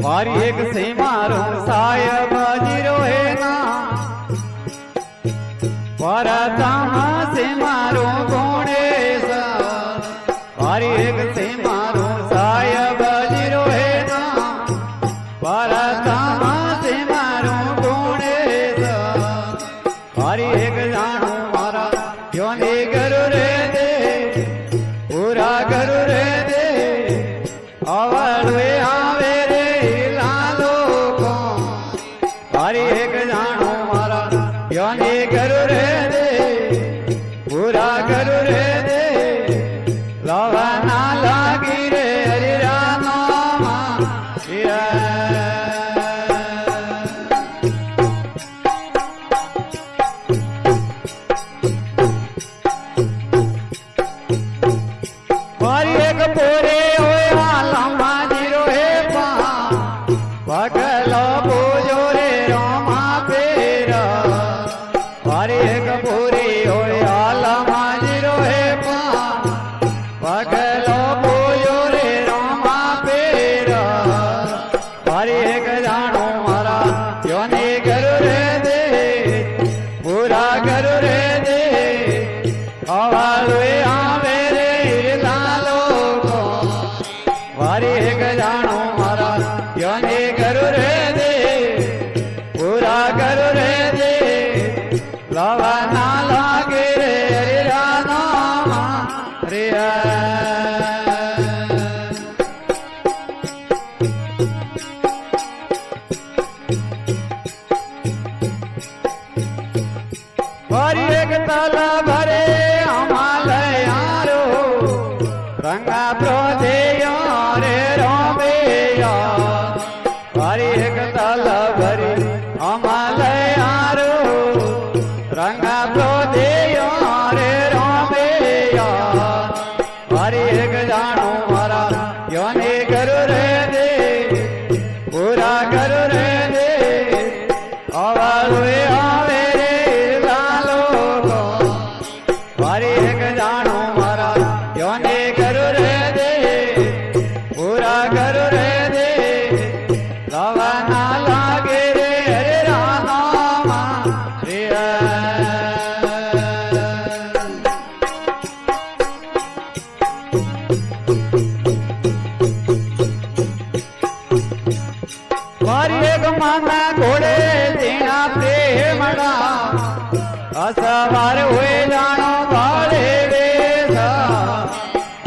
મારી એક સી મારો સાહેબ જીરો હે ના પરતામાં સે મારો ગોણેશ મારી એક સી મારો સાહેબ જીરો હે ના પરતામાં સે મારો ગોણેશ મારી એક જાણું મારા યોની ગરુ રે દે પૂરા ગરુ રે દે અવળવે આવે રે લાલો કો મારી એક જાણું મારા યોની ગરુ રે દે પૂરા ગરુ રે દે લવા ના લાગી રે હરિરા નામા મારી એક પોરે હોય લાંબા જીરો હે પા પગલો પૂજો રે રોમા પેર મારી એક પૂરી હોય લાંબા જીરો હે પા પગલો પૂજો રે રોમા પેર મારી એક જાણું મારા યોની ગરુ રે દે પૂરા ગરુ રે દે અવાળવે આવે રે લાલો કો મારી એક જાણું મારા યોની ગરુ રે દે પૂરા ગરુ રે દે લવા ના લાગે રે હરિરા નામા મારી એક તલા ભરે અમાલયારો રંગા પ્રોધેયો રે રોમેયા મારી એક તલા ભરે અમાલયારો રંગા પ્રોધેયો રે રોમેયા મારી એક જાણું મારા યોની ગરુ રે દે પૂરા ગરુ રે દે અવાળવે આવે રે લાલો કો મારી એક જાણું મારા યોની ગરુ રે દે પૂરા ગરુ રે દે લવા ના લાગે રે હરિરા નામા મારી એક માના ઘોડે તેના પ્રેમડા અસવાર હોય જાણો ભાડે વેસા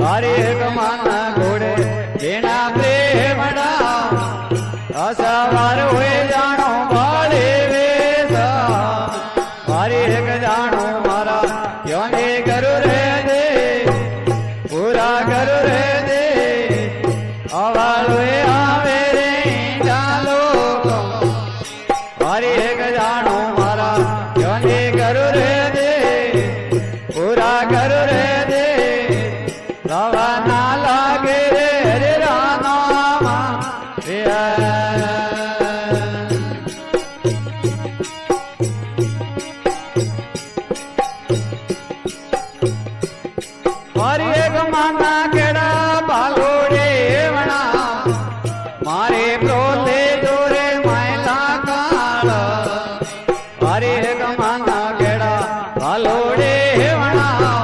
મારી એક માના ઘોડે તેના પ્રેમડા અસવાર હોય જાણો ભાડે વેસા મારી એક જાણું મારા યોની ગરુ રે દે પૂરા ગરુ રે દે અવાળવે આવે રે ચાલો કો મારી એક જાણું મારા યોની ગરુ રે દે પૂરા ગરુ રે દે લવા ના લાગે રે હરિરા નામા મારી એક માના કેડા બાલોડે વણા મારે પ્રોલે દોરે માયલા કાળ મારી એક માના કેડા બાલોડે વણા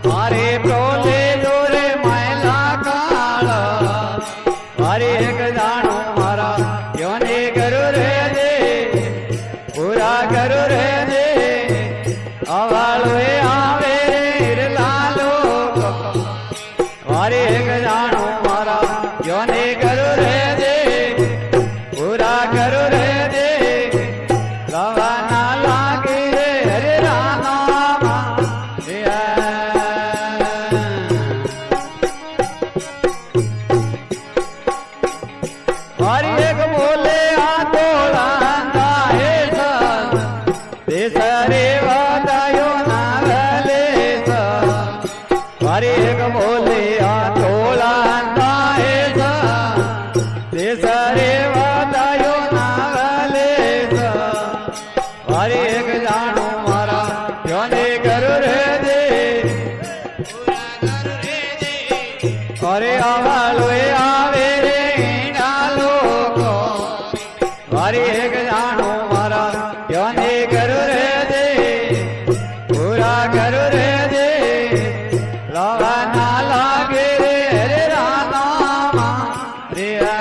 મારે પ્રોલે દોરે માયલા કાળ મારી એક જાણું મારા યોની ગરુ રે દે પૂરા ગરુ રે દે અવાળવે આવે રે લાલો કો મારી એક જાણું મારા યોની ગરુ રે દે પૂરા ગરુ રે દે લવા ના લાગે રે હરિરા નામા જાણું મારા યોને કરું રે દે પૂરા કરું રે દે લાવા ના લાગે રે હરે રામા પ્રિય